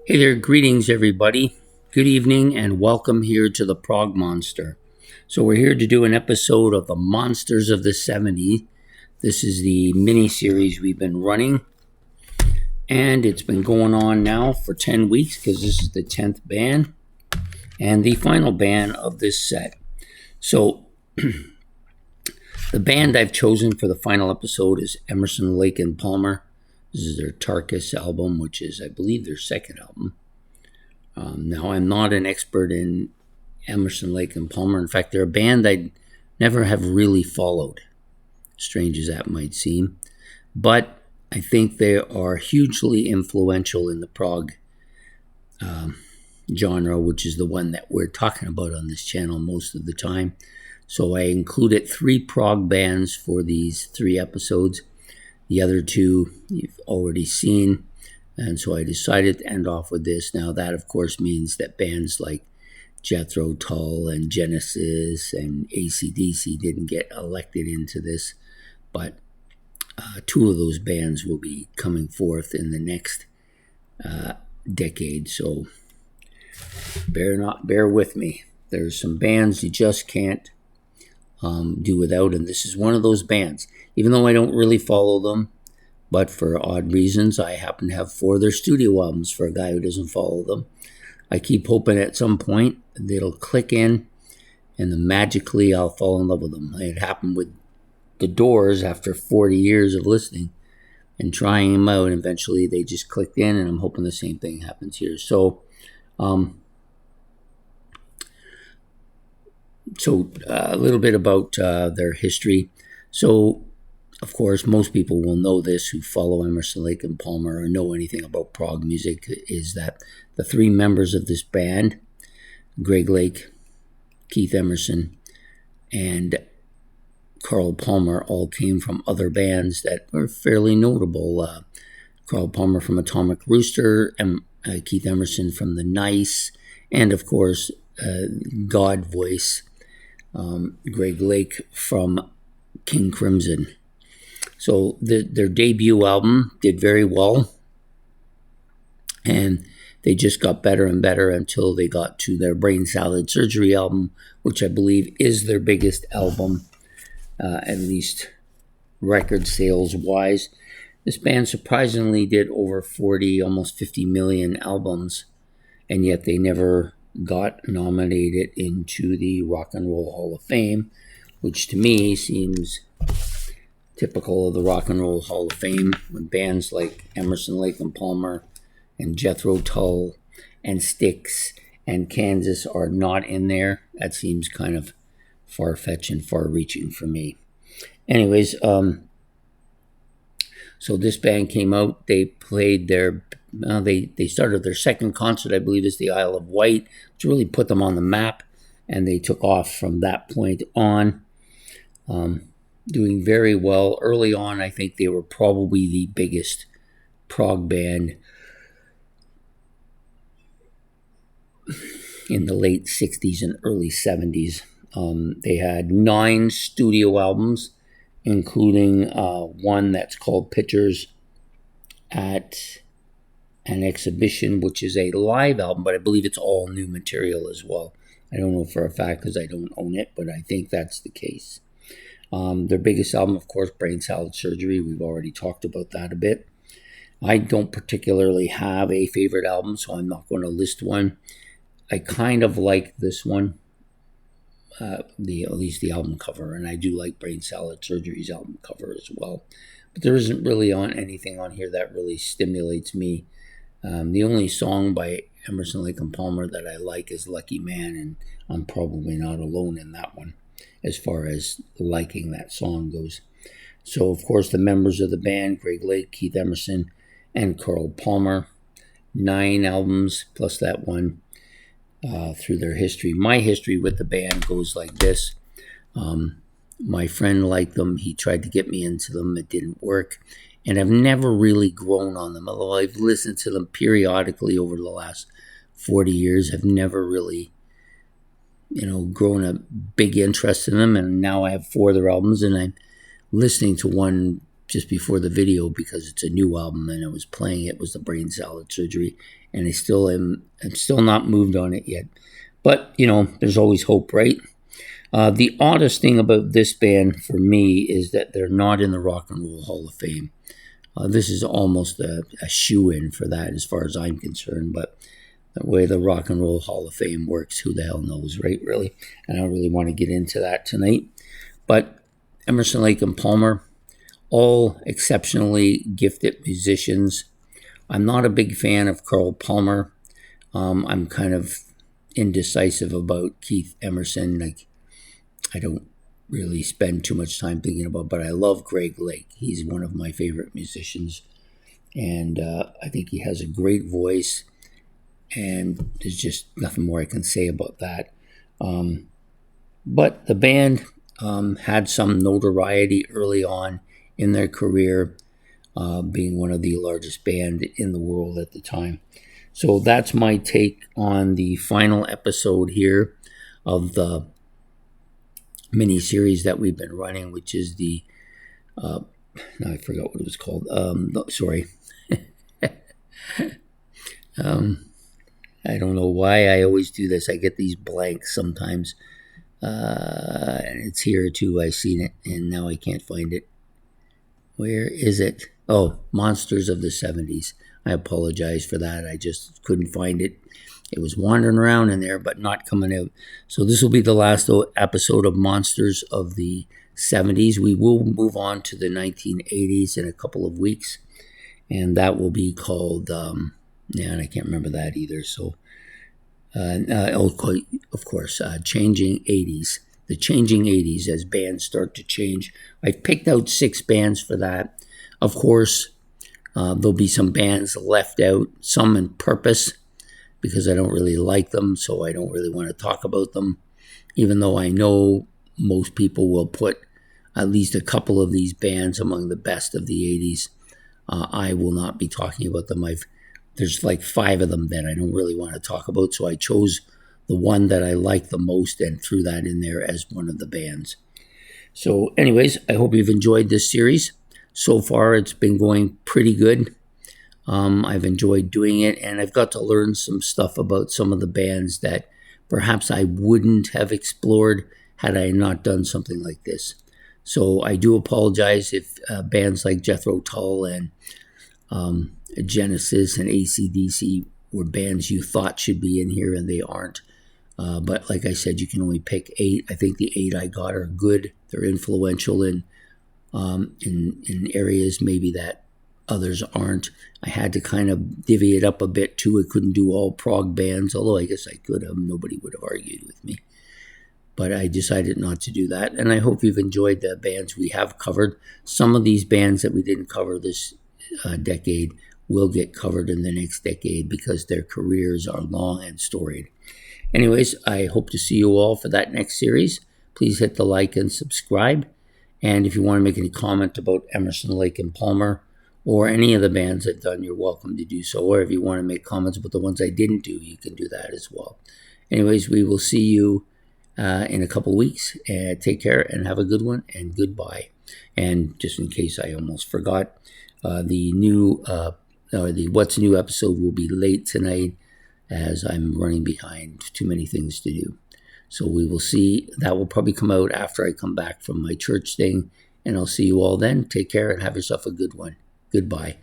Hey there, greetings everybody. Good evening and welcome here to the Prog Monster. So we're here to do an episode of the Monsters of the 70s. This is the mini-series we've been running, and it's been going on now for 10 weeks because this is the 10th band and the final band of this set. So the band I've chosen for the final episode is Emerson, Lake and Palmer. This is their Tarkus album, which is, I believe, their second album. Now, I'm not an expert in Emerson, Lake and Palmer. In fact, they're a band I never have really followed, strange as that might seem. But I think they are hugely influential in the prog genre, which is the one that we're talking about on this channel most of the time. So I included 3 prog bands for these 3 episodes. The other 2 you've already seen, and so I decided to end off with this. Now that, of course, means that bands like Jethro Tull and Genesis and AC/DC didn't get elected into this, but 2 of those bands will be coming forth in the next decade, so bear with me. There's some bands you just can't do without, and this is one of those bands. Even though I don't really follow them, but for odd reasons, I happen to have 4 of their studio albums for a guy who doesn't follow them. I keep hoping at some point it'll click in, and then magically I'll fall in love with them. It happened with The Doors after 40 years of listening and trying them out, and eventually they just clicked in, and I'm hoping the same thing happens here. So a little bit about their history. So, of course, most people will know this who follow Emerson, Lake and Palmer or know anything about prog music, is that the 3 members of this band, Greg Lake, Keith Emerson, and Carl Palmer, all came from other bands that were fairly notable. Carl Palmer from Atomic Rooster, Keith Emerson from The Nice, and, of course, God Voice, Greg Lake from King Crimson. So their debut album did very well, and they just got better and better until they got to their Brain Salad Surgery album, which I believe is their biggest album, at least record sales wise. This band surprisingly did over 40, almost 50 million albums, and yet they never got nominated into the Rock and Roll Hall of Fame, which to me seems typical of the Rock and Roll Hall of Fame, when bands like Emerson, Lake and Palmer and Jethro Tull and Styx and Kansas are not in there. That seems kind of far-fetched and far-reaching for me. Anyways, so this band came out. They played they started their second concert, I believe, is the Isle of Wight, which really put them on the map, and they took off from that point on, doing very well. Early on, I think they were probably the biggest prog band in the late 60s and early 70s. They had 9 studio albums, including one that's called Pictures at an Exhibition, which is a live album, but I believe it's all new material as well. I don't know for a fact because I don't own it, but I think that's the case. Their biggest album, of course, Brain Salad Surgery. We've already talked about that a bit. I don't particularly have a favorite album, so I'm not going to list one. I kind of like this one, at least the album cover, and I do like Brain Salad Surgery's album cover as well. But there isn't really anything on here that really stimulates me. The only song by Emerson, Lake and Palmer that I like is Lucky Man, and I'm probably not alone in that one as far as liking that song goes. So, of course, the members of the band, Greg Lake, Keith Emerson, and Carl Palmer, 9 albums plus that one through their history. My history with the band goes like this. My friend liked them. He tried to get me into them. It didn't work. And I've never really grown on them, although I've listened to them periodically over the last 40 years. I've never really, grown a big interest in them. And now I have 4 of their albums, and I'm listening to one just before the video because it's a new album and I was playing it, was the Brain Salad Surgery. and I'm still not moved on it yet. But there's always hope, right? The oddest thing about this band for me is that they're not in the Rock and Roll Hall of Fame. This is almost a shoe-in for that as far as I'm concerned, but the way the Rock and Roll Hall of Fame works, who the hell knows, right, really? And I don't really want to get into that tonight. But Emerson, Lake and Palmer, all exceptionally gifted musicians. I'm not a big fan of Carl Palmer. I'm kind of indecisive about Keith Emerson. I don't really spend too much time thinking about, but I love Greg Lake. He's one of my favorite musicians, and I think he has a great voice, and there's just nothing more I can say about that. But the band had some notoriety early on in their career, being one of the largest band in the world at the time. So that's my take on the final episode here of the mini series that we've been running, which is the now I forgot what it was called. Sorry. I don't know why I always do this. I get these blanks sometimes. And it's here too. I've seen it, and now I can't find it. Where is it? Oh, Monsters of the 70s. I apologize for that. I just couldn't find it. It was wandering around in there, but not coming out. So this will be the last episode of Monsters of the 70s. We will move on to the 1980s in a couple of weeks, and that will be called, and I can't remember that either. So, of course, Changing 80s. The Changing 80s as bands start to change. I've picked out 6 bands for that. Of course, there'll be some bands left out, some on purpose, because I don't really like them, so I don't really want to talk about them, even though I know most people will put at least a couple of these bands among the best of the 80s. I will not be talking about them. There's like 5 of them that I don't really want to talk about, so I chose the one that I like the most and threw that in there as one of the bands. So anyways, I hope you've enjoyed this series. So far, it's been going pretty good. I've enjoyed doing it, and I've got to learn some stuff about some of the bands that perhaps I wouldn't have explored had I not done something like this. So I do apologize if bands like Jethro Tull and Genesis and AC/DC were bands you thought should be in here and they aren't. But like I said, you can only pick 8. I think the 8 I got are good. They're influential in areas maybe that others aren't. I had to kind of divvy it up a bit too. I couldn't do all prog bands, although I guess I could have. Nobody would have argued with me. But I decided not to do that. And I hope you've enjoyed the bands we have covered. Some of these bands that we didn't cover this decade will get covered in the next decade because their careers are long and storied. Anyways, I hope to see you all for that next series. Please hit the like and subscribe. And if you want to make any comment about Emerson, Lake and Palmer, or any of the bands I've done, you're welcome to do so. Or if you want to make comments about the ones I didn't do, you can do that as well. Anyways, we will see you in a couple weeks. Take care and have a good one, and goodbye. And just in case I almost forgot, the What's New episode will be late tonight as I'm running behind too many things to do. So we will see. That will probably come out after I come back from my church thing, and I'll see you all then. Take care and have yourself a good one. Goodbye.